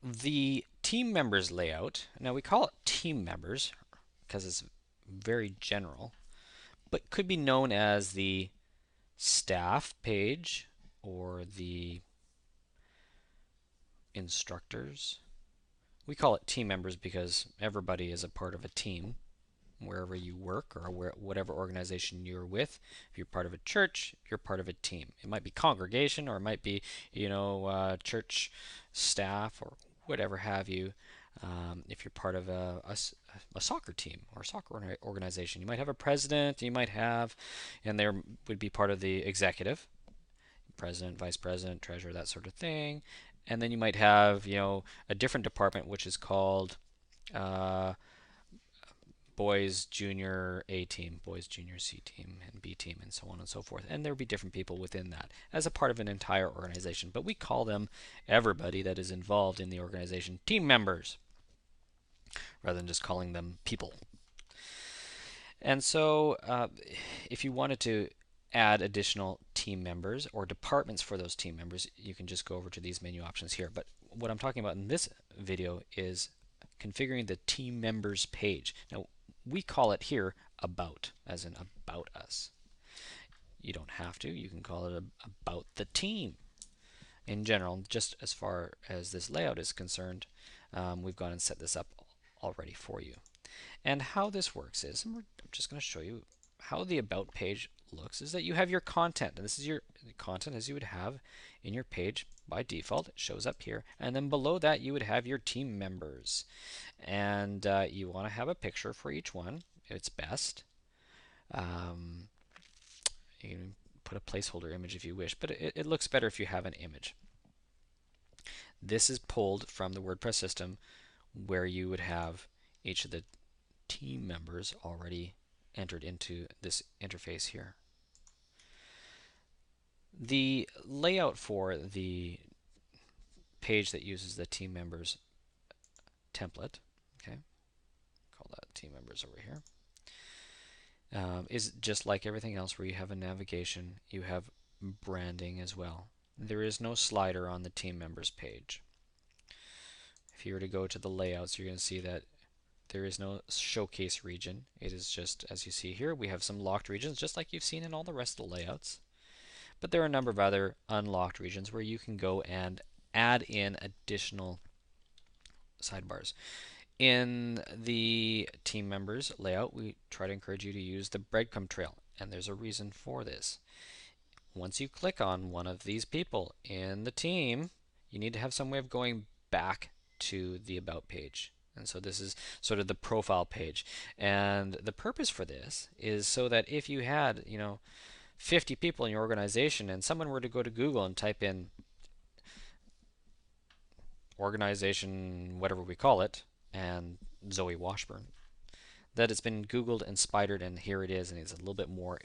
The team members layout, now we call it team members because it's very general, but could be known as the staff page or the instructors. We call it team members because everybody is a part of a team wherever you work or whatever organization you're with. If you're part of a church, you're part of a team. It might be congregation or it might be, church staff or whatever have you. If you're part of a soccer team or a soccer organization, you might have a president, and there would be part of the executive, president, vice president, treasurer, that sort of thing. And then you might have, a different department which is called uh, boys junior A team, boys junior C team, and B team, and so on and so forth. And there will be different people within that as a part of an entire organization. But we call them everybody that is involved in the organization team members rather than just calling them people. And so if you wanted to add additional team members or departments for those team members, you can just go over to these menu options here. But what I'm talking about in this video is configuring the team members page. Now, we call it here about, as in about us. You don't have to. You can call it about the team. In general, just as far as this layout is concerned, we've gone and set this up already for you. And how this works is, I'm just going to show you how the about page looks, is that you have your content. And this is your content as you would have in your page by default. It shows up here. And then below that, you would have your team members. And you want to have a picture for each one. It's best. Um, you can put a placeholder image if you wish, but it looks better if you have an image. This is pulled from the WordPress system where you would have each of the team members already entered into this interface here. The layout for the page that uses the team members template, okay, call that team members over here, is just like everything else where you have a navigation, you have branding as well. There is no slider on the team members page. If you were to go to the layouts, you're going to see that there is no showcase region. It is just, as you see here, we have some locked regions, just like you've seen in all the rest of the layouts. But there are a number of other unlocked regions where you can go and add in additional sidebars. In the team members layout, we try to encourage you to use the breadcrumb trail, and there's a reason for this. Once you click on one of these people in the team, you need to have some way of going back to the about page. And so this is sort of the profile page. And the purpose for this is so that if you had, 50 people in your organization and someone were to go to Google and type in organization, whatever we call it, and Zoe Washburn, that it's been Googled and spidered, and here it is, and it's a little bit more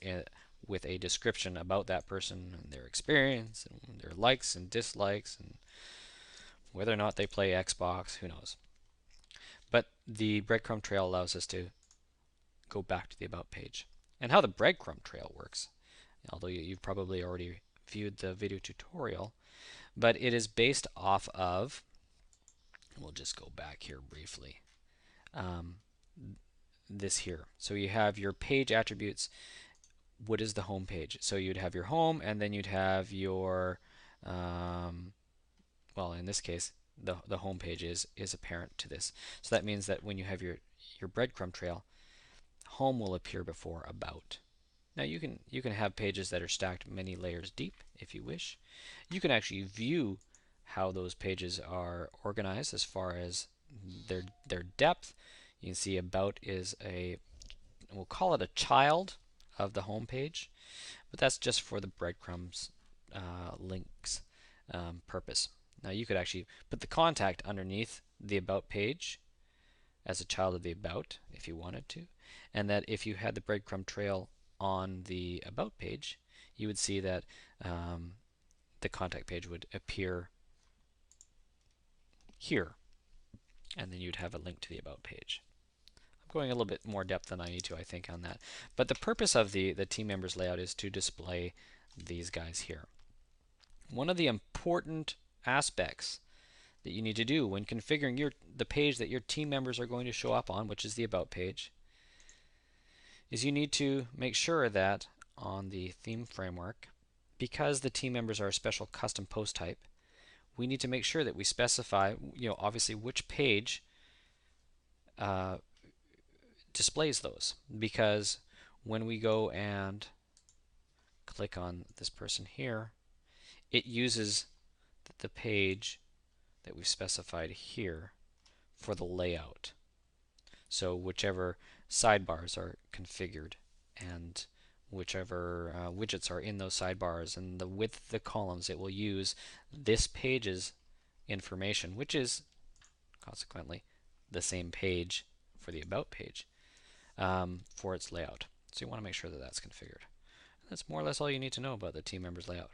with a description about that person and their experience and their likes and dislikes and whether or not they play Xbox, who knows. But the breadcrumb trail allows us to go back to the about page. And how the breadcrumb trail works, although you've probably already viewed the video tutorial, but it is based off of, we'll just go back here briefly, this here. So you have your page attributes. What is the home page? So you'd have your home, and then you'd have your, well, in this case, the home page is apparent to this. So that means that when you have your breadcrumb trail, home will appear before about. Now you can have pages that are stacked many layers deep if you wish. You can actually view how those pages are organized as far as their depth. You can see about is we'll call it a child of the home page, but that's just for the breadcrumbs links purpose. Now you could actually put the contact underneath the about page as a child of the about if you wanted to, and that if you had the breadcrumb trail on the about page, you would see that the contact page would appear here, and then you'd have a link to the about page. I'm going a little bit more depth than I need to, I think, on that. But the purpose of the team members layout is to display these guys here. One of the important aspects that you need to do when configuring the page that your team members are going to show up on, which is the About page, is you need to make sure that on the theme framework, because the team members are a special custom post type, we need to make sure that we specify, obviously which page uh, displays those. Because when we go and click on this person here, it uses the page that we've specified here for the layout. So whichever sidebars are configured and whichever widgets are in those sidebars and the width of the columns, it will use this page's information, which is consequently the same page for the About page, for its layout. So you want to make sure that that's configured. And that's more or less all you need to know about the team members layout.